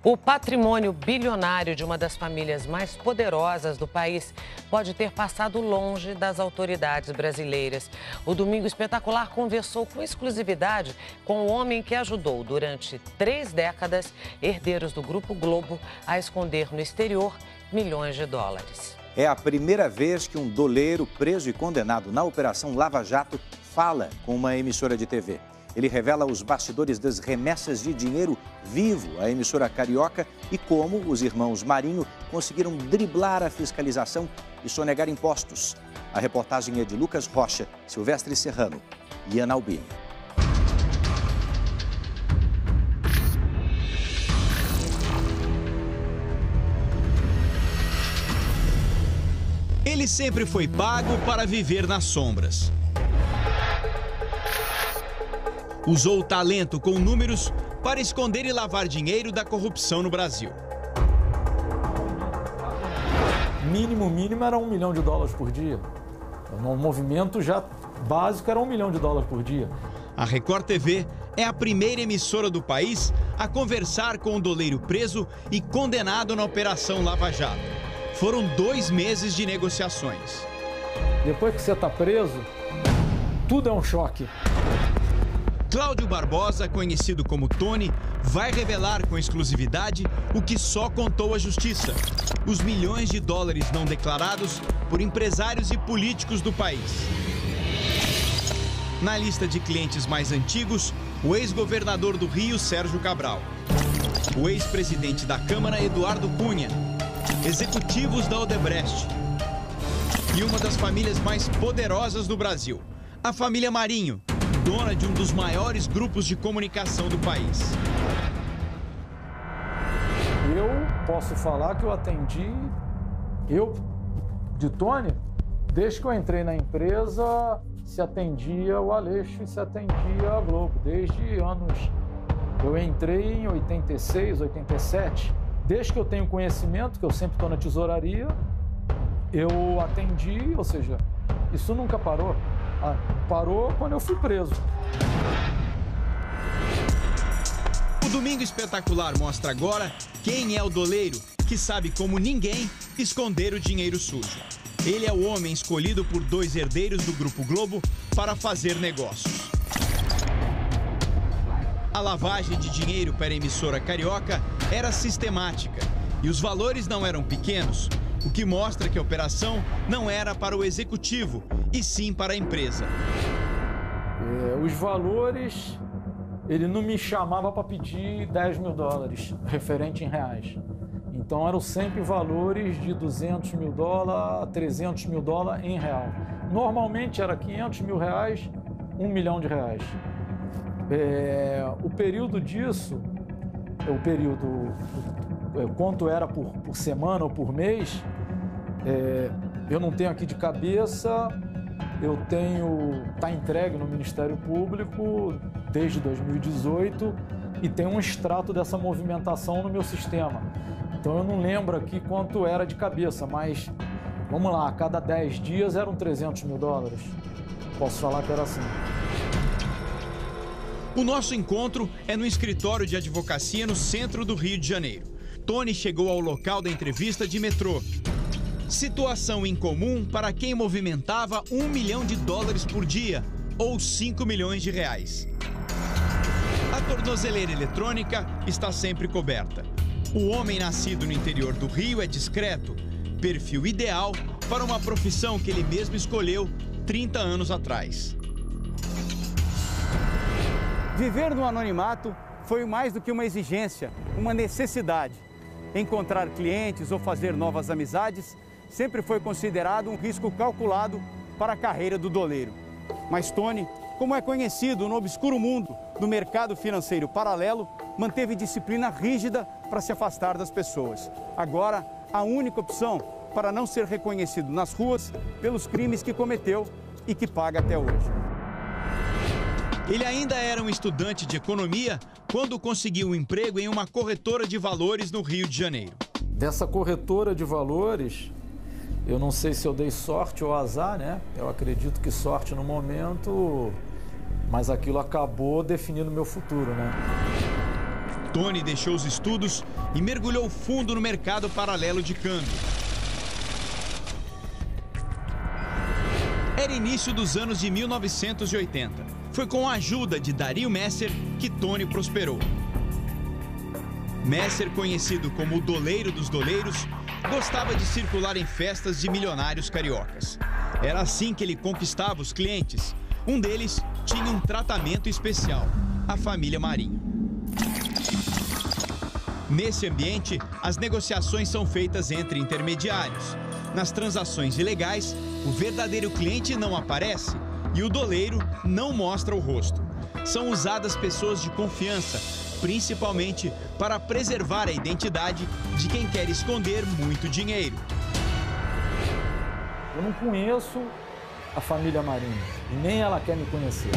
O patrimônio bilionário de uma das famílias mais poderosas do país pode ter passado longe das autoridades brasileiras. O Domingo Espetacular conversou com exclusividade com o homem que ajudou durante 3 décadas herdeiros do Grupo Globo a esconder no exterior milhões de dólares. É a primeira vez que um doleiro preso e condenado na Operação Lava Jato fala com uma emissora de TV. Ele revela os bastidores das remessas de dinheiro vivo à emissora carioca e como os irmãos Marinho conseguiram driblar a fiscalização e sonegar impostos. A reportagem é de Lucas Rocha, Silvestre Serrano e Ana Albini. Ele sempre foi pago para viver nas sombras. Usou o talento com números para esconder e lavar dinheiro da corrupção no Brasil. Mínimo era $1 milhão por dia. No movimento já básico era $1 milhão por dia. A Record TV é a primeira emissora do país a conversar com o doleiro preso e condenado na Operação Lava Jato. Foram 2 meses de negociações. Depois que você está preso, tudo é um choque. Cláudio Barbosa, conhecido como Tony, vai revelar com exclusividade o que só contou a justiça: os milhões de dólares não declarados por empresários e políticos do país. Na lista de clientes mais antigos, o ex-governador do Rio, Sérgio Cabral, o ex-presidente da Câmara, Eduardo Cunha, executivos da Odebrecht e uma das famílias mais poderosas do Brasil, a família Marinho, dona de um dos maiores grupos de comunicação do país. Eu posso falar que eu atendi, de Tony, desde que eu entrei na empresa, se atendia o Aleixo e se atendia a Globo, desde anos. Eu entrei em 86, 87, desde que eu tenho conhecimento, que eu sempre estou na tesouraria, eu atendi, ou seja, isso nunca parou. Parou quando eu fui preso. O Domingo Espetacular mostra agora quem é o doleiro que sabe como ninguém esconder o dinheiro sujo. Ele é o homem escolhido por 2 herdeiros do Grupo Globo para fazer negócios. A lavagem de dinheiro para a emissora carioca era sistemática e os valores não eram pequenos, o que mostra que a operação não era para o executivo, e sim para a empresa. Os valores, ele não me chamava para pedir $10 mil, referente em reais. Então eram sempre valores de $200 mil a $300 mil em real. Normalmente era R$500 mil, R$1 milhão. O período disso, quanto era por semana ou por mês, eu não tenho aqui de cabeça, está entregue no Ministério Público desde 2018 e tem um extrato dessa movimentação no meu sistema. Então eu não lembro aqui quanto era de cabeça, mas vamos lá, a cada 10 dias eram $300 mil. Posso falar que era assim. O nosso encontro é no escritório de advocacia no centro do Rio de Janeiro. Tony chegou ao local da entrevista de metrô. Situação incomum para quem movimentava $1 milhão por dia, ou R$5 milhões. A tornozeleira eletrônica está sempre coberta. O homem nascido no interior do Rio é discreto, perfil ideal para uma profissão que ele mesmo escolheu 30 anos atrás. Viver no anonimato foi mais do que uma exigência, uma necessidade. Encontrar clientes ou fazer novas amizades sempre foi considerado um risco calculado para a carreira do doleiro. Mas Tony, como é conhecido no obscuro mundo do mercado financeiro paralelo, manteve disciplina rígida para se afastar das pessoas. Agora, a única opção para não ser reconhecido nas ruas pelos crimes que cometeu e que paga até hoje. Ele ainda era um estudante de economia quando conseguiu um emprego em uma corretora de valores no Rio de Janeiro. Dessa corretora de valores, eu não sei se eu dei sorte ou azar, né? Eu acredito que sorte no momento, mas aquilo acabou definindo meu futuro, né? Tony deixou os estudos e mergulhou fundo no mercado paralelo de câmbio. Era início dos anos de 1980. Foi com a ajuda de Dario Messer que Tony prosperou. Messer, conhecido como o doleiro dos doleiros, gostava de circular em festas de milionários cariocas. Era assim que ele conquistava os clientes. Um deles tinha um tratamento especial, a família Marinho. Nesse ambiente, as negociações são feitas entre intermediários. Nas transações ilegais, o verdadeiro cliente não aparece e o doleiro não mostra o rosto. São usadas pessoas de confiança, principalmente para preservar a identidade de quem quer esconder muito dinheiro. Eu não conheço a família Marinho e nem ela quer me conhecer.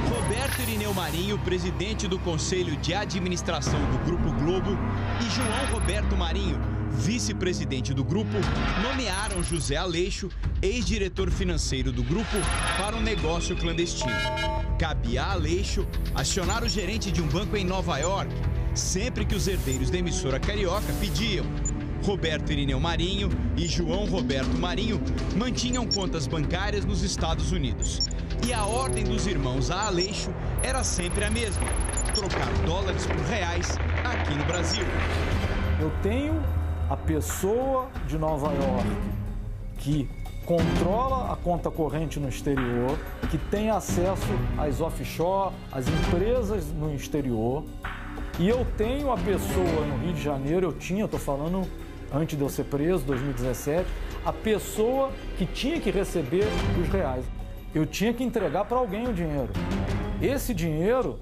Roberto Irineu Marinho, presidente do Conselho de Administração do Grupo Globo, e João Roberto Marinho, vice-presidente do grupo, nomearam José Aleixo, ex-diretor financeiro do grupo, para um negócio clandestino. Cabia a Aleixo acionar o gerente de um banco em Nova York, sempre que os herdeiros da emissora carioca pediam. Roberto Irineu Marinho e João Roberto Marinho mantinham contas bancárias nos Estados Unidos. E a ordem dos irmãos a Aleixo era sempre a mesma: trocar dólares por reais aqui no Brasil. Eu tenho a pessoa de Nova York que controla a conta corrente no exterior, que tem acesso às offshore, às empresas no exterior. E eu tenho a pessoa no Rio de Janeiro, estou falando antes de eu ser preso, 2017, a pessoa que tinha que receber os reais. Eu tinha que entregar para alguém o dinheiro. Esse dinheiro,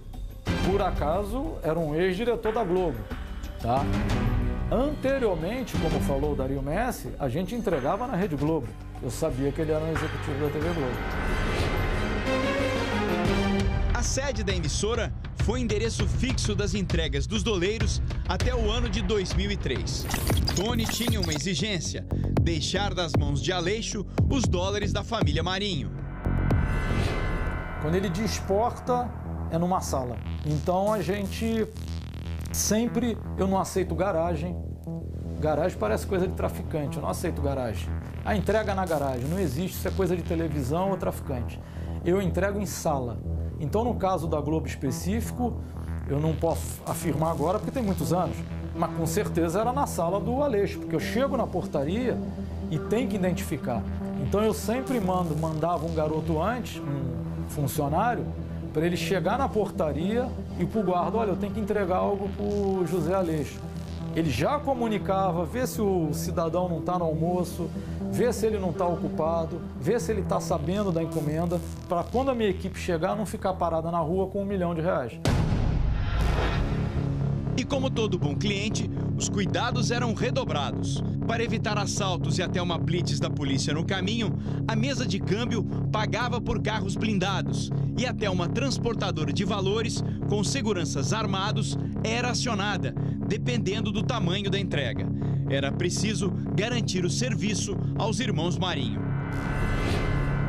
por acaso, era um ex-diretor da Globo, tá? Anteriormente, como falou o Dario Messer, a gente entregava na Rede Globo. Eu sabia que ele era um executivo da TV Globo. A sede da emissora foi endereço fixo das entregas dos doleiros até o ano de 2003. Tony tinha uma exigência: deixar das mãos de Aleixo os dólares da família Marinho. Quando ele desporta, é numa sala. Então a gente sempre... Eu não aceito garagem. Garagem parece coisa de traficante, eu não aceito garagem. A entrega na garagem não existe, isso é coisa de televisão ou traficante. Eu entrego em sala. Então, no caso da Globo específico, eu não posso afirmar agora porque tem muitos anos, mas com certeza era na sala do Aleixo, porque eu chego na portaria e tem que identificar. Então eu sempre mandava um garoto antes, um funcionário, para ele chegar na portaria e para o guarda: olha, eu tenho que entregar algo para o José Aleixo. Ele já comunicava, vê se o cidadão não está no almoço, vê se ele não está ocupado, vê se ele está sabendo da encomenda, para quando a minha equipe chegar não ficar parada na rua com R$1 milhão. E como todo bom cliente, os cuidados eram redobrados. Para evitar assaltos e até uma blitz da polícia no caminho, a mesa de câmbio pagava por carros blindados e até uma transportadora de valores com seguranças armados era acionada, dependendo do tamanho da entrega. Era preciso garantir o serviço aos irmãos Marinho.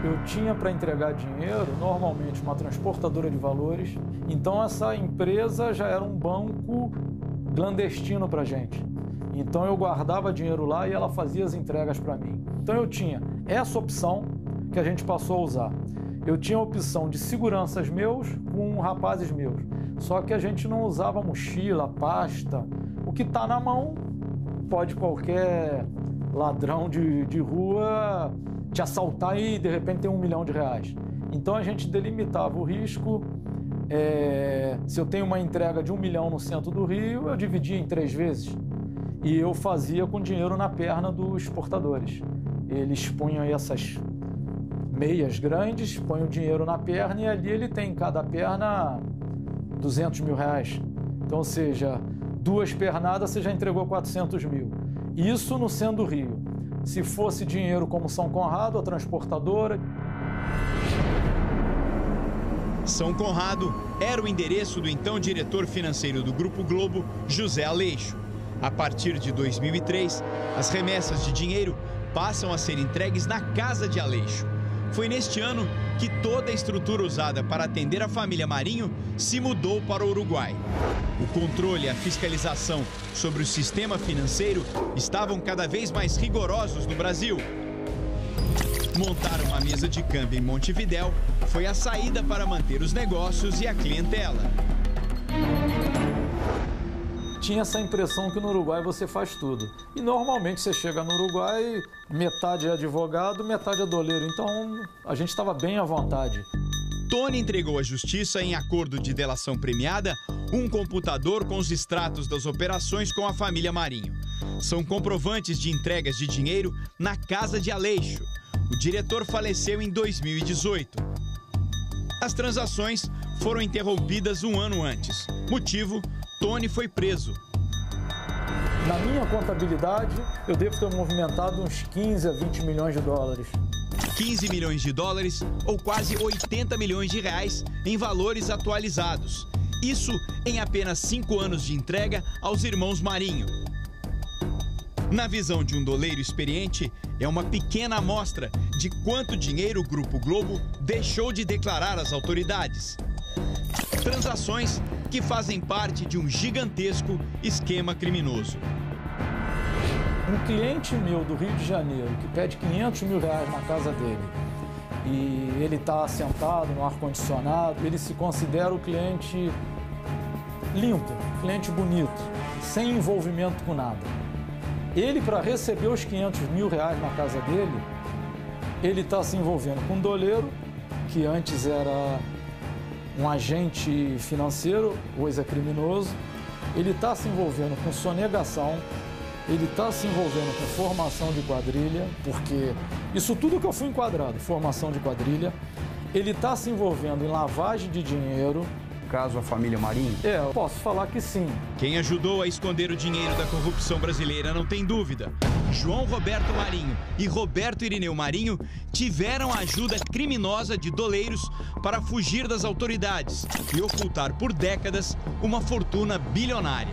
Eu tinha para entregar dinheiro, normalmente uma transportadora de valores, então essa empresa já era um banco clandestino para a gente. Então eu guardava dinheiro lá e ela fazia as entregas para mim. Então eu tinha essa opção que a gente passou a usar. Eu tinha a opção de seguranças meus com rapazes meus. Só que a gente não usava mochila, pasta. O que está na mão, pode qualquer ladrão de rua te assaltar e de repente ter R$1 milhão. Então a gente delimitava o risco. Se eu tenho uma entrega de R$1 milhão no centro do Rio, eu dividia em 3 vezes. E eu fazia com dinheiro na perna dos portadores. Eles punham essas meias grandes, põem o dinheiro na perna e ali ele tem em cada perna R$200 mil. Então, ou seja, 2 pernadas você já entregou 400 mil. Isso no centro do Rio. Se fosse dinheiro como São Conrado, a transportadora... São Conrado era o endereço do então diretor financeiro do Grupo Globo, José Aleixo. A partir de 2003, as remessas de dinheiro passam a ser entregues na casa de Aleixo. Foi neste ano que toda a estrutura usada para atender a família Marinho se mudou para o Uruguai. O controle e a fiscalização sobre o sistema financeiro estavam cada vez mais rigorosos no Brasil. Montar uma mesa de câmbio em Montevidéu foi a saída para manter os negócios e a clientela. Tinha essa impressão que no Uruguai você faz tudo. E normalmente você chega no Uruguai, metade é advogado, metade é doleiro. Então a gente estava bem à vontade. Tony entregou à justiça, em acordo de delação premiada, um computador com os extratos das operações com a família Marinho. São comprovantes de entregas de dinheiro na casa de Aleixo. O diretor faleceu em 2018. As transações foram interrompidas um ano antes. Motivo: Tony foi preso. Na minha contabilidade, eu devo ter movimentado uns 15 a 20 milhões de dólares. 15 milhões de dólares ou quase 80 milhões de reais em valores atualizados. Isso em apenas 5 anos de entrega aos irmãos Marinho. Na visão de um doleiro experiente, é uma pequena amostra de quanto dinheiro o Grupo Globo deixou de declarar às autoridades. Transações que fazem parte de um gigantesco esquema criminoso. Um cliente meu do Rio de Janeiro que pede 500 mil reais na casa dele e ele está sentado no ar-condicionado, ele se considera o cliente limpo, cliente bonito, sem envolvimento com nada. Ele, para receber os 500 mil reais na casa dele, ele está se envolvendo com um doleiro, que antes era um agente financeiro, hoje é criminoso. Ele está se envolvendo com sonegação, ele está se envolvendo com formação de quadrilha, porque isso tudo que eu fui enquadrado, formação de quadrilha. Ele está se envolvendo em lavagem de dinheiro. Caso a família Marinho? Eu posso falar que sim. Quem ajudou a esconder o dinheiro da corrupção brasileira não tem dúvida. João Roberto Marinho e Roberto Irineu Marinho tiveram a ajuda criminosa de doleiros para fugir das autoridades e ocultar por décadas uma fortuna bilionária.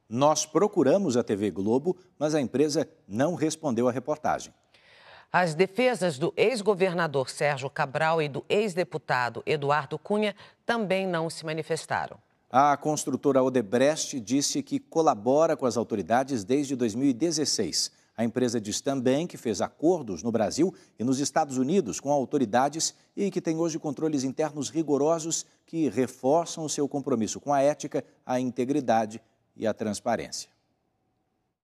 Nós procuramos a TV Globo, mas a empresa não respondeu à reportagem. As defesas do ex-governador Sérgio Cabral e do ex-deputado Eduardo Cunha também não se manifestaram. A construtora Odebrecht disse que colabora com as autoridades desde 2016. A empresa diz também que fez acordos no Brasil e nos Estados Unidos com autoridades e que tem hoje controles internos rigorosos que reforçam o seu compromisso com a ética, a integridade e a transparência.